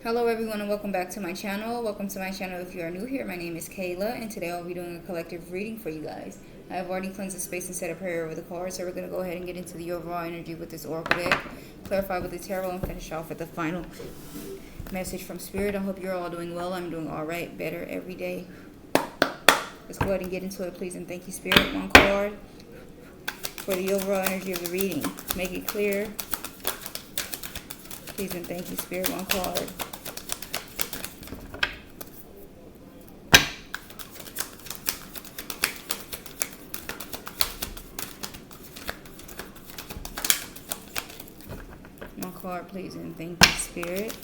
Hello everyone and welcome back to my channel. Welcome to my channel if you are new here. My name is Kayla and today I'll be doing a collective reading for you guys. I have already cleansed the space and said a prayer over the cards, so we're going to go ahead and get into the overall energy with this oracle deck, clarify with the tarot, and finish off with the final message from Spirit. I hope you're all doing well. I'm doing alright, better every day. Let's go ahead and get into it, please, and thank you, Spirit. One card for the overall energy of the reading. Make it clear. Please and thank you, Spirit. One card. One card, please, and thank you, Spirit.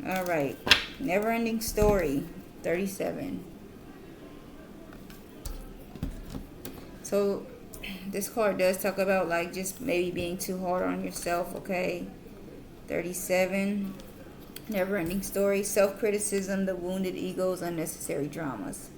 All right. Never-ending story, 37. So, this card does talk about, like, just maybe being too hard on yourself, okay? 37. Never-ending story, self-criticism, the wounded egos, unnecessary dramas.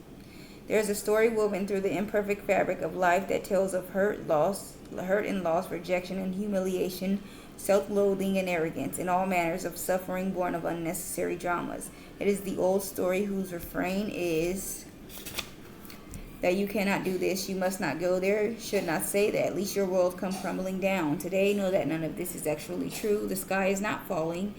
There's a story woven through the imperfect fabric of life that tells of hurt and loss, rejection and humiliation, self-loathing and arrogance, and all manners of suffering born of unnecessary dramas. It is the old story whose refrain is that you cannot do this, you must not go there, should not say that, lest your world come crumbling down. Today, know that none of this is actually true. The sky is not falling.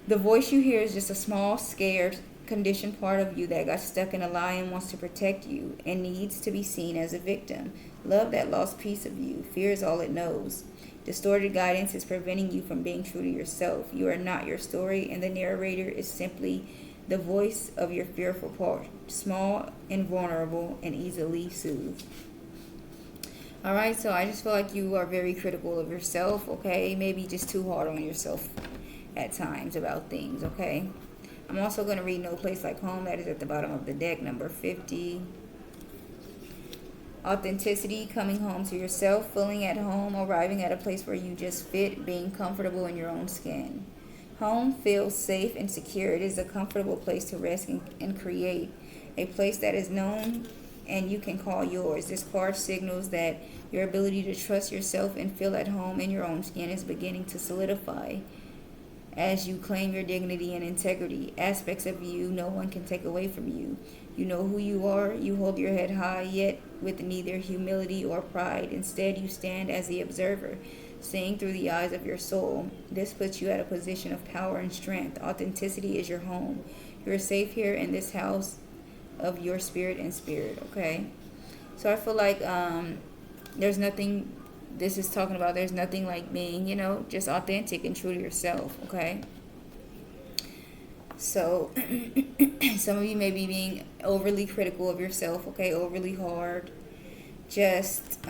The voice you hear is just a small, scared, conditioned part of you that got stuck in a lie and wants to protect you and needs to be seen as a victim. Love that lost piece of you. Fear is all it knows. Distorted guidance is preventing you from being true to yourself. You are not your story, and the narrator is simply the voice of your fearful part, small and vulnerable and easily soothed. Alright, so I just feel like you are very critical of yourself, okay? Maybe just too hard on yourself at times about things, okay? I'm also going to read No Place Like Home. That is at the bottom of the deck, number 50. Authenticity, coming home to yourself, feeling at home, arriving at a place where you just fit, being comfortable in your own skin. Home feels safe and secure. It is a comfortable place to rest and create, a place that is known and you can call yours. This card signals that your ability to trust yourself and feel at home in your own skin is beginning to solidify as you claim your dignity and integrity. Aspects of you no one can take away from you. You know who you are. You hold your head high, yet with neither humility or pride. Instead, you stand as the observer, seeing through the eyes of your soul. This puts you at a position of power and strength. Authenticity is your home. You're safe here in this house of your spirit and spirit, okay? So I feel like there's nothing, this is talking about, there's nothing like being, just authentic and true to yourself, okay? So some of you may be being overly critical of yourself, okay? Overly hard. Just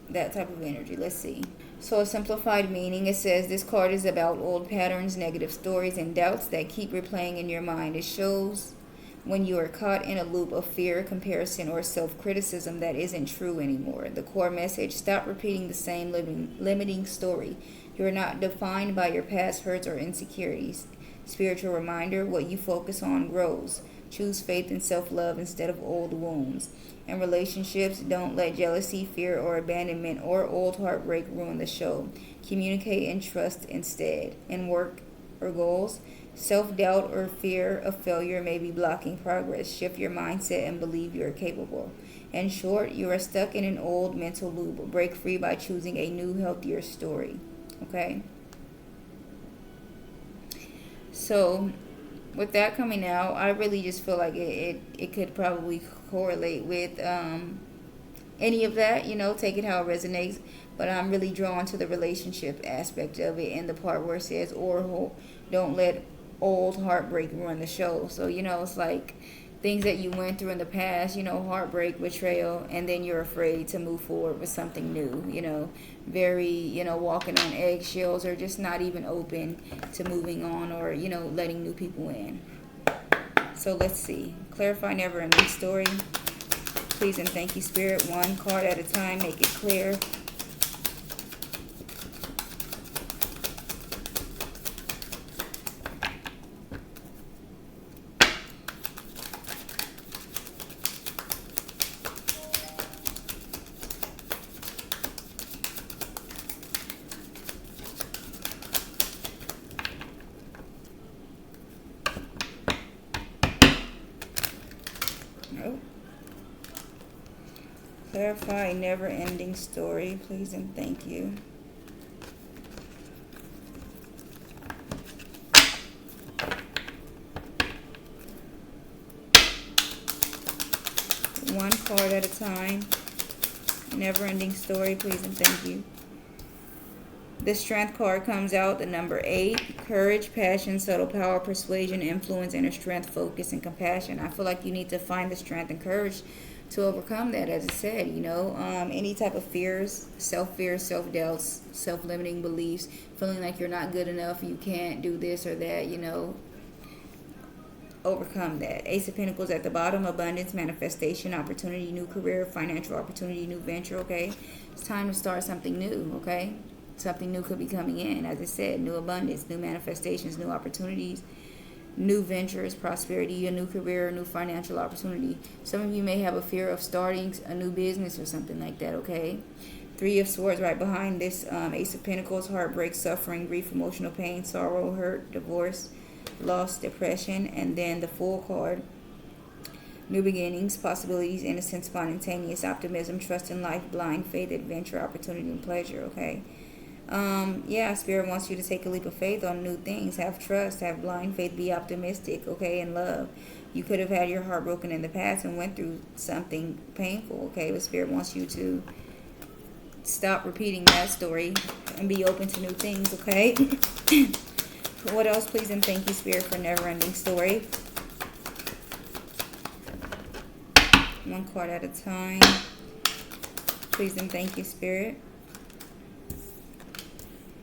that type of energy. Let's see. So a simplified meaning, it says this card is about old patterns, negative stories, and doubts that keep replaying in your mind. It shows when you are caught in a loop of fear, comparison, or self-criticism that isn't true anymore. The core message: stop repeating the same limiting story. You are not defined by your past hurts or insecurities. Spiritual reminder: what you focus on grows. Choose faith and self-love instead of old wounds. In relationships, don't let jealousy, fear, or abandonment or old heartbreak ruin the show. Communicate and trust instead. In work or goals, self-doubt or fear of failure may be blocking progress. Shift your mindset and believe you are capable. In short, you are stuck in an old mental loop. Break free by choosing a new, healthier story. Okay? So, with that coming out, I really just feel like it could probably correlate with any of that, take it how it resonates. But I'm really drawn to the relationship aspect of it and the part where it says, or don't let old heartbreak ruin the show. So, it's like things that you went through in the past, heartbreak, betrayal, and then you're afraid to move forward with something new, very, walking on eggshells, or just not even open to moving on, or, letting new people in. So let's see. Clarify never-ending story. Please and thank you, Spirit. One card at a time. Make it clear. Clarify never-ending story, please and thank you. One card at a time. Never-ending story, please and thank you. The Strength card comes out, the number 8. Courage, passion, subtle power, persuasion, influence, inner strength, focus, and compassion. I feel like you need to find the strength and courage to overcome that, as I said, any type of fears, self-doubts, self-limiting beliefs, feeling like you're not good enough, you can't do this or that, overcome that. Ace of Pentacles at the bottom, abundance, manifestation, opportunity, new career, financial opportunity, new venture, okay? It's time to start something new, okay? Something new could be coming in. As I said, new abundance, new manifestations, new opportunities, new ventures, prosperity, a new career, a new financial opportunity. Some of you may have a fear of starting a new business or something like that, okay? 3 of Swords right behind this Ace of Pentacles, heartbreak, suffering, grief, emotional pain, sorrow, hurt, divorce, loss, depression. And then the Fool card, new beginnings, possibilities, innocence, spontaneous optimism, trust in life, blind faith, adventure, opportunity, and pleasure, okay? Spirit wants you to take a leap of faith on new things. Have trust, have blind faith, be optimistic, okay, and love. You could have had your heart broken in the past and went through something painful, okay, but Spirit wants you to stop repeating that story and be open to new things, okay? What else, please and thank you, Spirit, for never-ending story. One card at a time. Please and thank you, Spirit.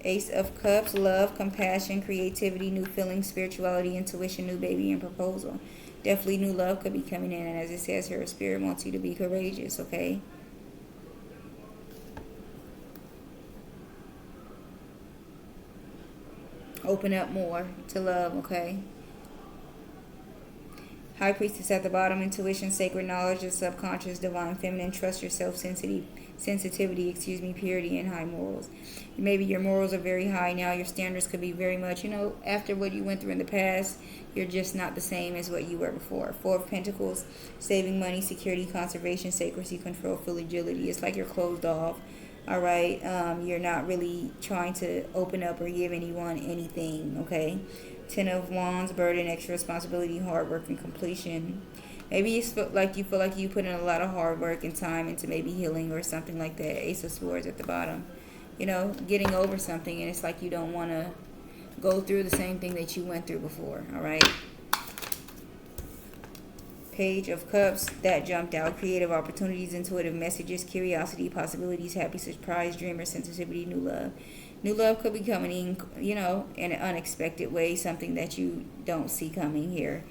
Ace of Cups, love, compassion, creativity, new feelings, spirituality, intuition, new baby, and proposal. Definitely new love could be coming in. And as it says here, Spirit wants you to be courageous, okay? Open up more to love, okay? High Priestess at the bottom, intuition, sacred knowledge, the subconscious, divine feminine, trust yourself, sensitivity, purity, and high morals. Maybe your morals are very high now. Your standards could be very much, after what you went through in the past, you're just not the same as what you were before. 4 of Pentacles, saving money, security, conservation, sacredcy, control, fragility. It's like you're closed off. All right, you're not really trying to open up or give anyone anything, okay? 10 of Wands, burden, extra responsibility, hard work, and completion. Maybe you feel like you put in a lot of hard work and time into maybe healing or something like that. Ace of Swords at the bottom. Getting over something, and it's like you don't want to go through the same thing that you went through before, all right? Page of Cups, that jumped out. Creative opportunities, intuitive messages, curiosity, possibilities, happy surprise, dreamer, sensitivity, new love. New love could be coming in, in an unexpected way, something that you don't see coming here.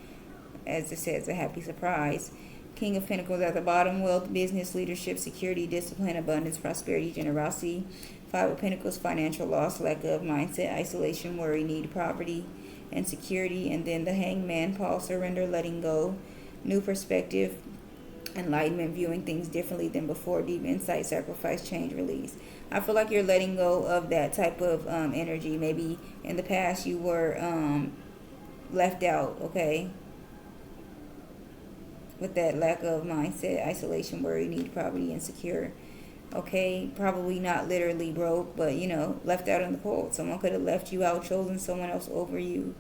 As it says, a happy surprise. King of Pentacles at the bottom, wealth, business, leadership, security, discipline, abundance, prosperity, generosity. 5 of Pentacles, financial loss, lack of mindset, isolation, worry, need, poverty, and security. And then the Hangman, pause, surrender, letting go, new perspective, enlightenment, viewing things differently than before, deep insight, sacrifice, change, release. I feel like you're letting go of that type of energy. Maybe in the past you were left out, okay? With that lack of mindset, isolation, worry, need, poverty, insecure. Okay, probably not literally broke, but left out in the cold. Someone could have left you out, chosen someone else over you.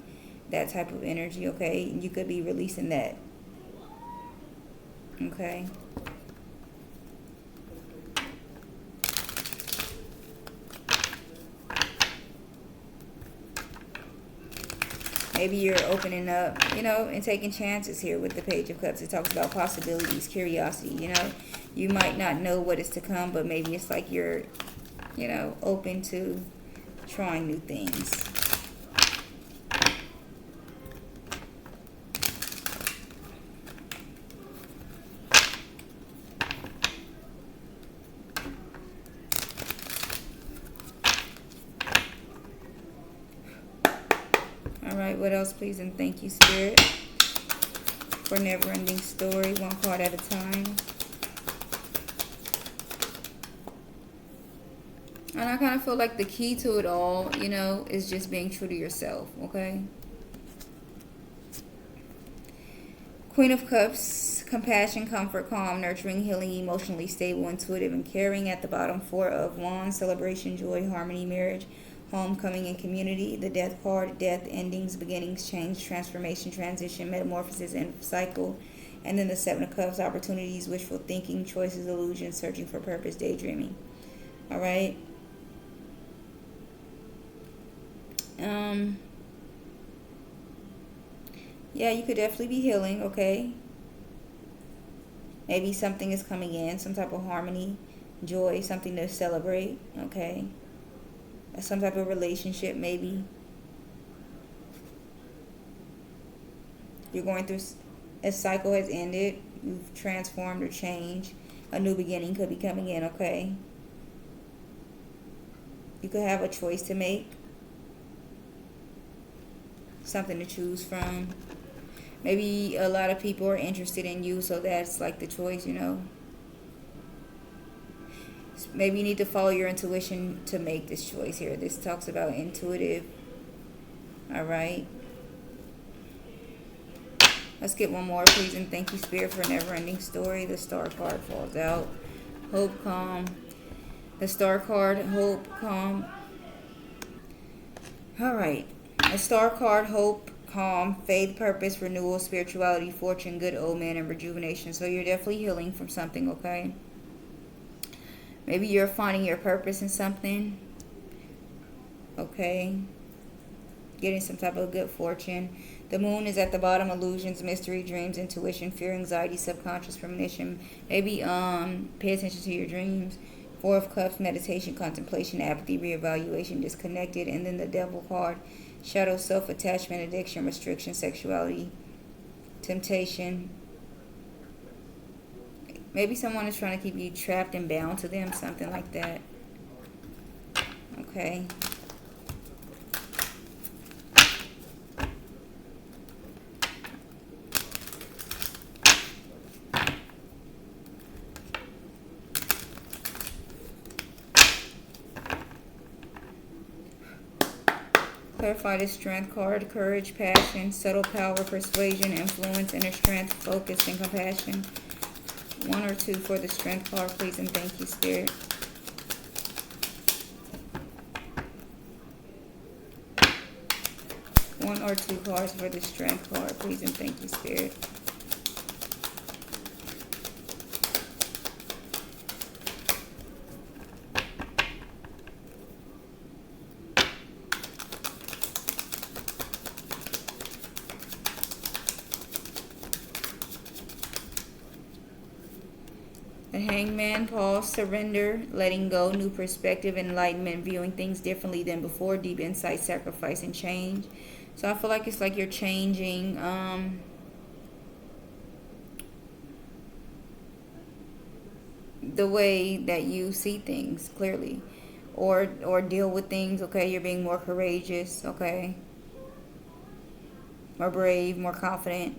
That type of energy, okay? You could be releasing that. Okay. Maybe you're opening up, and taking chances here with the Page of Cups. It talks about possibilities, curiosity, You might not know what is to come, but maybe it's like you're, open to trying new things. Alright, what else, please and thank you, Spirit, for never-ending story, one card at a time. And I kind of feel like the key to it all, is just being true to yourself, okay? Queen of Cups Compassion, comfort, calm, nurturing, healing, emotionally stable, intuitive, and caring. At the bottom, Four of Wands, celebration, joy, harmony, marriage, homecoming, and community. The Death card, death, endings, beginnings, change, transformation, transition, metamorphosis, and cycle. And then the Seven of Cups, opportunities, wishful thinking, choices, illusions, searching for purpose, daydreaming. All right. Yeah, you could definitely be healing, okay? Maybe something is coming in, some type of harmony, joy, something to celebrate, okay? Some type of relationship, maybe. You're going through, a cycle has ended, you've transformed or changed. A new beginning could be coming in, okay? You could have a choice to make, something to choose from. Maybe a lot of people are interested in you, so that's like the choice, you know. Maybe you need to follow your intuition to make this choice here. This talks about intuitive. All right. Let's get one more, please, and thank you, Spirit, for never-ending story. The Star card falls out. Hope, calm. The Star card, hope, calm. All right. The Star card, hope, calm, faith, purpose, renewal, spirituality, fortune, good omen, and rejuvenation. So you're definitely healing from something, okay? Maybe you're finding your purpose in something, okay? Getting some type of good fortune. The moon is at the bottom, illusions, mystery, dreams, intuition, fear, anxiety, subconscious premonition. Maybe pay attention to your dreams. Four of Cups, meditation, contemplation, apathy, reevaluation, disconnected. And then the Devil card, shadow, self-attachment, addiction, restriction, sexuality, temptation. Maybe someone is trying to keep you trapped and bound to them, something like that. Okay. Clarify the Strength card, courage, passion, subtle power, persuasion, influence, inner strength, focus, and compassion. One or two for the Strength card, please, and thank you, Spirit. One or two cards for the Strength card, please, and thank you, Spirit. The Hangman, pause, surrender, letting go, new perspective, enlightenment, viewing things differently than before, deep insight, sacrifice, and change. So I feel like it's like you're changing the way that you see things clearly, or deal with things, okay? You're being more courageous, okay? More brave, more confident.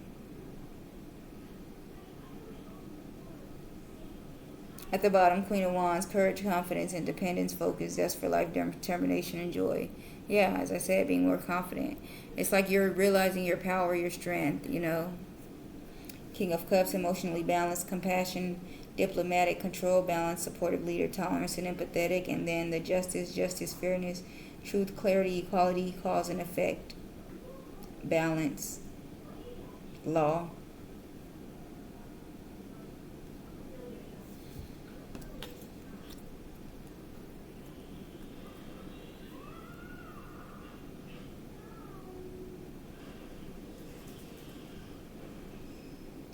At the bottom, Queen of Wands, courage, confidence, independence, focus, zest for life, determination, and joy. Yeah, as I said, being more confident. It's like you're realizing your power, your strength, you know. King of Cups, emotionally balanced, compassion, diplomatic, control, balance, supportive leader, tolerance, and empathetic. And then the Justice, fairness, truth, clarity, equality, cause and effect, balance, law.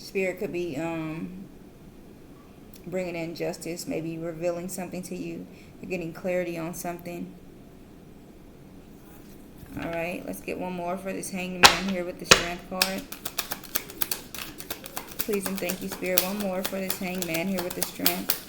Spirit could be bringing in justice, maybe revealing something to you. You're getting clarity on something. All right, let's get one more for this Hanged Man here with the Strength card. Please and thank you, Spirit. One more for this Hanged Man here with the Strength.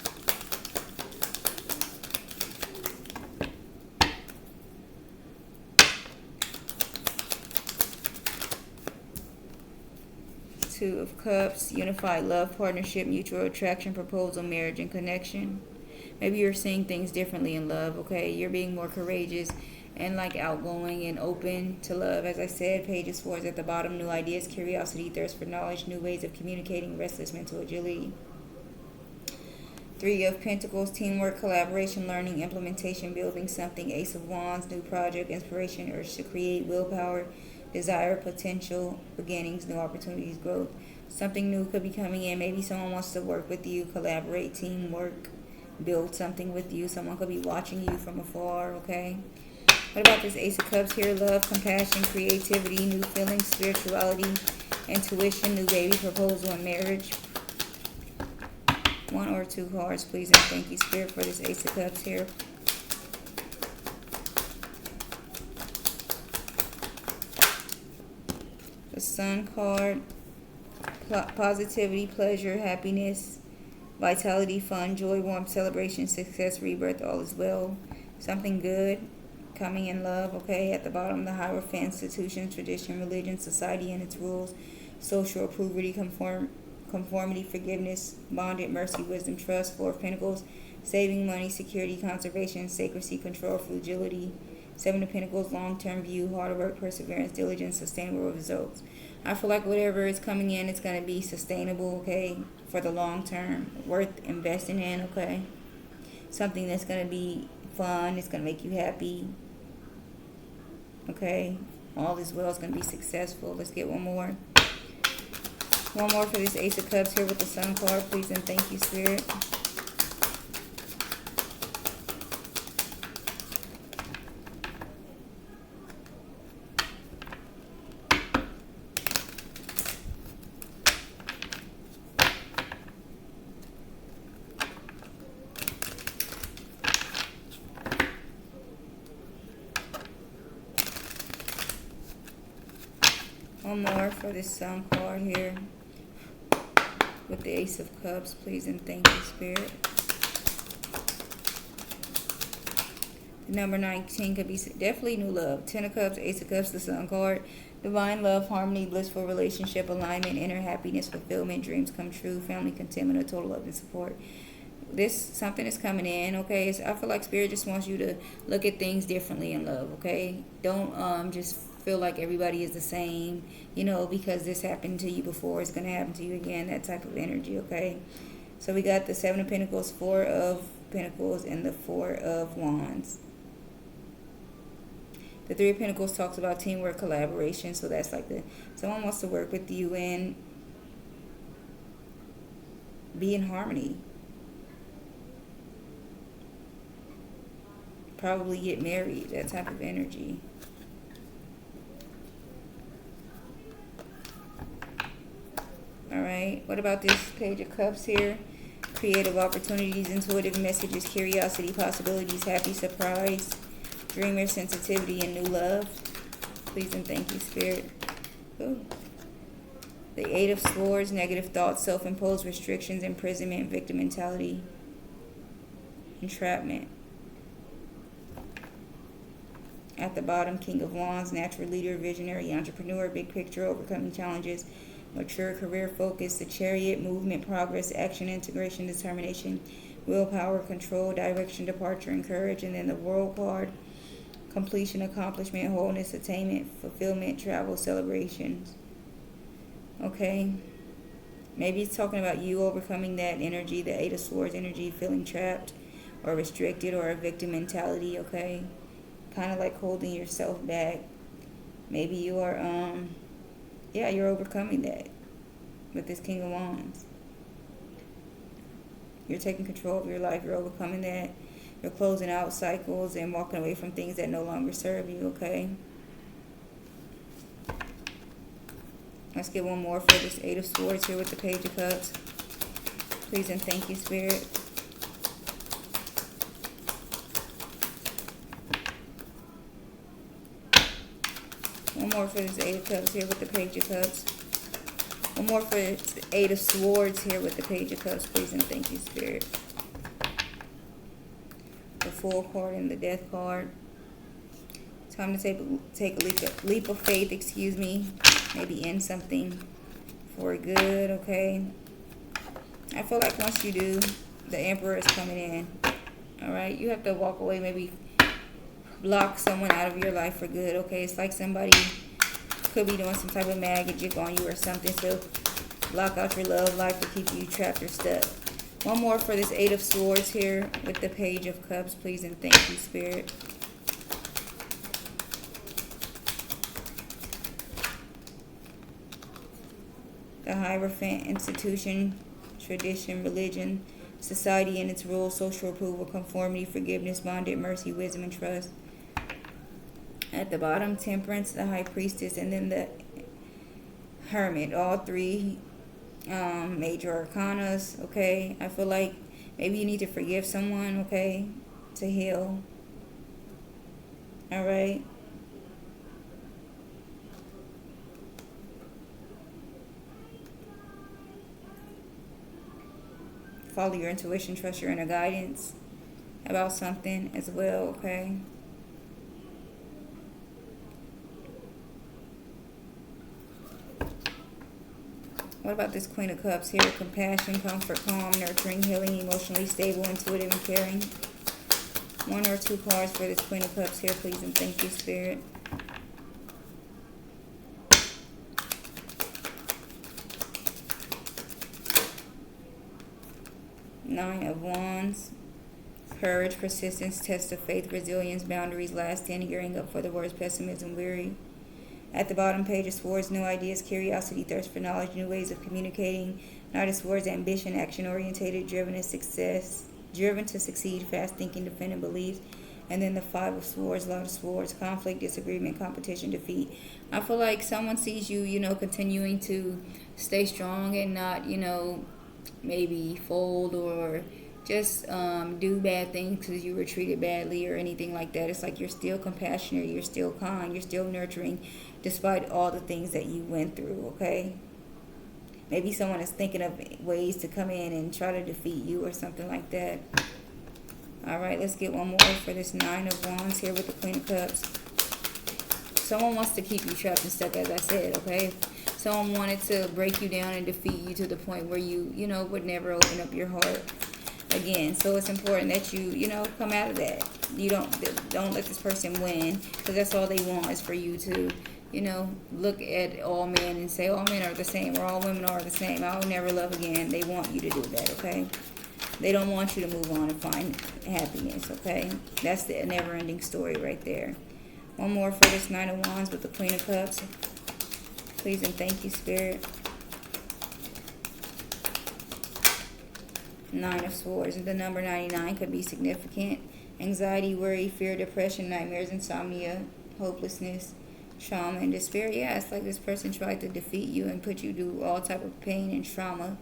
Two of Cups, unified love, partnership, mutual attraction, proposal, marriage, and connection. Maybe you're seeing things differently in love, okay? You're being more courageous and like outgoing and open to love. As I said, Page of Swords at the bottom. New ideas, curiosity, thirst for knowledge, new ways of communicating, restless mental agility. Three of Pentacles, teamwork, collaboration, learning, implementation, building something. Ace of Wands, new project, inspiration, urge to create, willpower, desire, potential, beginnings, new opportunities, growth. Something new could be coming in. Maybe someone wants to work with you, collaborate, teamwork, build something with you. Someone could be watching you from afar, okay? What about this Ace of Cups here? Love, compassion, creativity, new feelings, spirituality, intuition, new baby, proposal, and marriage. One or two cards, please, and thank you, Spirit, for this Ace of Cups here. The Sun card, positivity, pleasure, happiness, vitality, fun, joy, warmth, celebration, success, rebirth, all is well. Something good coming in love, okay? At the bottom, the Hierophant, institution, tradition, religion, society and its rules, social approval, conformity, forgiveness, bonded, mercy, wisdom, trust. Four of Pentacles, saving money, security, conservation, secrecy, control, fragility. Seven of Pentacles, long-term view, hard work, perseverance, diligence, sustainable results. I feel like whatever is coming in, it's going to be sustainable, okay, for the long term, worth investing in, okay? Something that's going to be fun, it's going to make you happy, okay? All is well, it's going to be successful. Let's get one more. One more for this Ace of Cups here with the Sun card, please, and thank you, Spirit. One more for this Sun card here with the Ace of Cups, please, and thank you, Spirit. The number 19 could be definitely new love. 10 of Cups, Ace of Cups, the Sun card. Divine love, harmony, blissful relationship, alignment, inner happiness, fulfillment, dreams come true, family contentment, a total love and support. Something is coming in, okay? I feel like Spirit just wants you to look at things differently in love, okay? Don't just feel like everybody is the same, you know, because this happened to you before, it's going to happen to you again, that type of energy, okay? So we got the Seven of Pentacles, Four of Pentacles, and the Four of Wands. The Three of Pentacles talks about teamwork, collaboration, so that's like someone wants to work with you and be in harmony. Probably get married, that type of energy. Alright, what about this Page of Cups here? Creative opportunities, intuitive messages, curiosity, possibilities, happy surprise, dreamer, sensitivity, and new love. Please and thank you, Spirit. Ooh. The Eight of Swords, negative thoughts, self-imposed restrictions, imprisonment, victim mentality, entrapment. At the bottom, King of Wands, natural leader, visionary, entrepreneur, big picture, overcoming challenges, mature, career focus, the Chariot, movement, progress, action, integration, determination, willpower, control, direction, departure, and courage. And then the World card, completion, accomplishment, wholeness, attainment, fulfillment, travel, celebrations. Okay? Maybe it's talking about you overcoming that energy, the Eight of Swords energy, feeling trapped or restricted or a victim mentality, okay? Kind of like holding yourself back. Maybe you are, you're overcoming that with this King of Wands. You're taking control of your life. You're overcoming that. You're closing out cycles and walking away from things that no longer serve you, okay? Let's get one more for this Eight of Swords here with the Page of Cups. Please and thank you, Spirit. One more for this Eight of Cups here with the Page of Cups. One more for this Eight of Swords here with the Page of Cups. Please and thank you, Spirit. The Fool card and the Death card. Time to take a leap of faith, excuse me. Maybe end something for good, okay? I feel like once you do, the Emperor is coming in. All right, you have to walk away, maybe block someone out of your life for good. Okay, it's like somebody could be doing some type of magic on you or something. So block out your love life to keep you trapped or stuck. One more for this Eight of Swords here with the Page of Cups, please and thank you, Spirit. The Hierophant, institution, tradition, religion, society and its rules, social approval, conformity, forgiveness, bondage, mercy, wisdom, and trust. At the bottom, Temperance, the High Priestess, and then the Hermit. All three major arcanas. Okay, I feel like maybe you need to forgive someone, okay, to heal. All right. Follow your intuition, trust your inner guidance about something as well, okay? What about this Queen of Cups here? Compassion, comfort, calm, nurturing, healing, emotionally stable, intuitive, and caring. One or two cards for this Queen of Cups here, please, and thank you, Spirit. Nine of Wands. Courage, persistence, test of faith, resilience, boundaries, last stand, gearing up for the worst, pessimism, weary. At the bottom, Page of Swords, new ideas, curiosity, thirst for knowledge, new ways of communicating. Knight of Swords, ambition, action-orientated, driven to succeed, fast thinking, defending beliefs. And then the Five of Swords, Lot of Swords, conflict, disagreement, competition, defeat. I feel like someone sees you, continuing to stay strong and not, maybe fold or just do bad things because you were treated badly or anything like that. It's like you're still compassionate, you're still kind, you're still nurturing despite all the things that you went through, okay? Maybe someone is thinking of ways to come in and try to defeat you or something like that. All right, let's get one more for this Nine of Wands here with the Queen of Cups. Someone wants to keep you trapped and stuck, as I said, okay? Someone wanted to break you down and defeat you to the point where you, would never open up your heart again. So it's important that you, come out of that. You don't let this person win, because that's all they want is for you to, look at all men and say all men are the same or all women are the same. I'll never love again. They want you to do that, okay? They don't want you to move on and find happiness, okay? That's the never-ending story right there. One more for this Nine of Wands with the Queen of Cups. Please and thank you, Spirit. Nine of Swords. And the number 99 could be significant. Anxiety, worry, fear, depression, nightmares, insomnia, hopelessness, trauma, and despair. Yeah, it's like this person tried to defeat you and put you through all type of pain and trauma,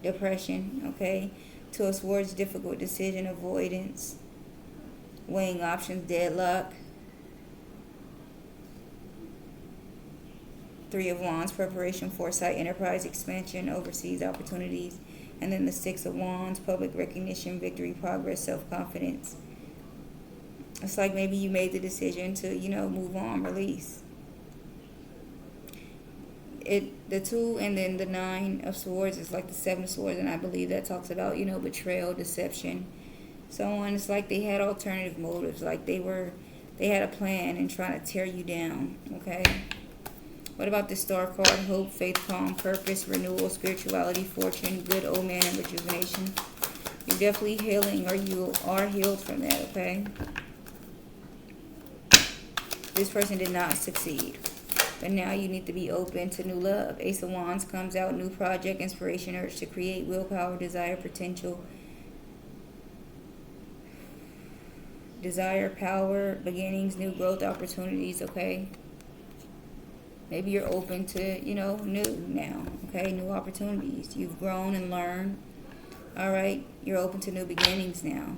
depression, okay? Two of Swords, difficult decision, avoidance, weighing options, deadlock. Three of Wands, preparation, foresight, enterprise, expansion, overseas opportunities. And then the Six of Wands, public recognition, victory, progress, self-confidence. It's like maybe you made the decision to, move on, release. The Two and then the Nine of Swords is like the Seven of Swords, and I believe that talks about, betrayal, deception. Someone, it's like they had alternative motives, like they had a plan and trying to tear you down, okay? What about the Star card? Hope, faith, calm, purpose, renewal, spirituality, fortune, good old man, and rejuvenation. You're definitely healing, or you are healed from that, okay? This person did not succeed, but now you need to be open to new love. Ace of Wands comes out, new project, inspiration, urge to create, willpower, desire, potential, desire, power, beginnings, new growth opportunities, okay? Maybe you're open to, new now, okay? New opportunities. You've grown and learned. All right? You're open to new beginnings now.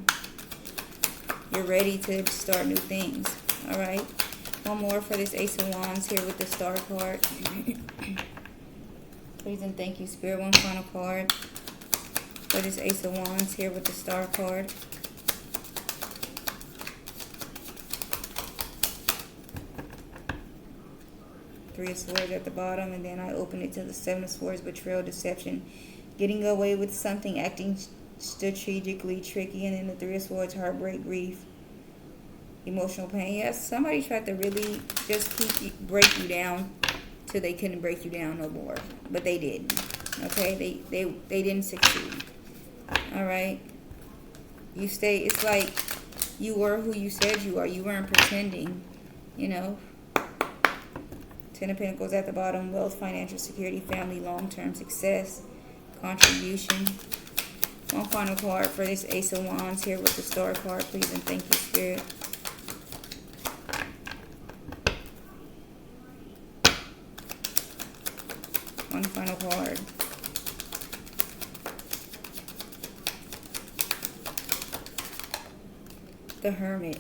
You're ready to start new things. All right? One more for this Ace of Wands here with the Star card. Please and thank you, Spirit. One final card for this Ace of Wands here with the Star card. Three of Swords at the bottom, and then I open it to the Seven of Swords, betrayal, deception, getting away with something, acting strategically tricky. And then the Three of Swords, heartbreak, grief, emotional pain. Yes, somebody tried to really just break you down till they couldn't break you down no more, but they didn't. Okay, they didn't succeed. All right, you stay. It's like you were who you said you are. You weren't pretending. You know. Ten of Pentacles at the bottom. Wealth, financial security, family, long-term success, contribution. One final card for this Ace of Wands here with the Star card, please, and thank you, Spirit. One final card. The Hermit.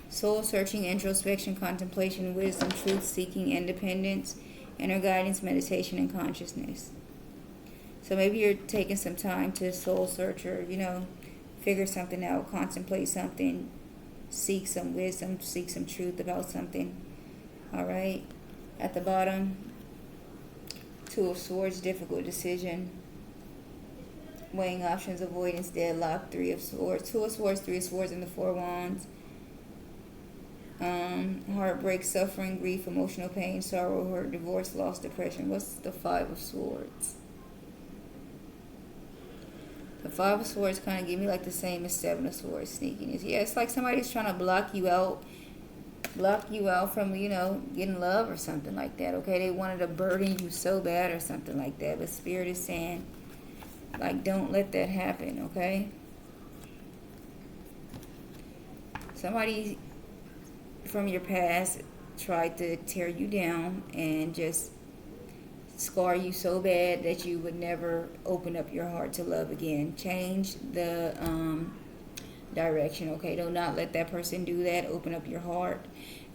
Soul searching, introspection, contemplation, wisdom, truth seeking, independence, inner guidance, meditation, and consciousness. So maybe you're taking some time to soul search, or, figure something out, contemplate something, seek some wisdom, seek some truth about something. All right. At the bottom, Two of Swords, difficult decision, weighing options, avoidance, deadlock, Three of Swords, Two of Swords, Three of Swords, and the Four Wands. Heartbreak, suffering, grief, emotional pain, sorrow, hurt, divorce, loss, depression. What's the Five of Swords? The Five of Swords kind of give me like the same as Seven of Swords, sneakiness. Yeah, it's like somebody's trying to block you out from, getting love or something like that, okay? They wanted to burden you so bad or something like that, but Spirit is saying, like, don't let that happen, okay? Somebody from your past tried to tear you down and just scar you so bad that you would never open up your heart to love again. Change the direction, okay? Do not let that person do that. Open up your heart.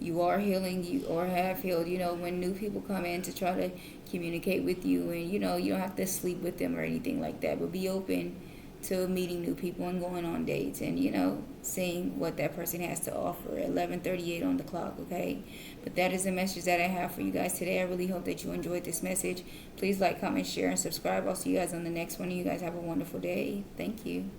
You are healing, you or have healed. When new people come in to try to communicate with you, and you don't have to sleep with them or anything like that, but be open to meeting new people and going on dates and, seeing what that person has to offer. 11:38 on the clock, okay? But that is the message that I have for you guys today. I really hope that you enjoyed this message. Please like, comment, share, and subscribe. I'll see you guys on the next one. You guys have a wonderful day. Thank you.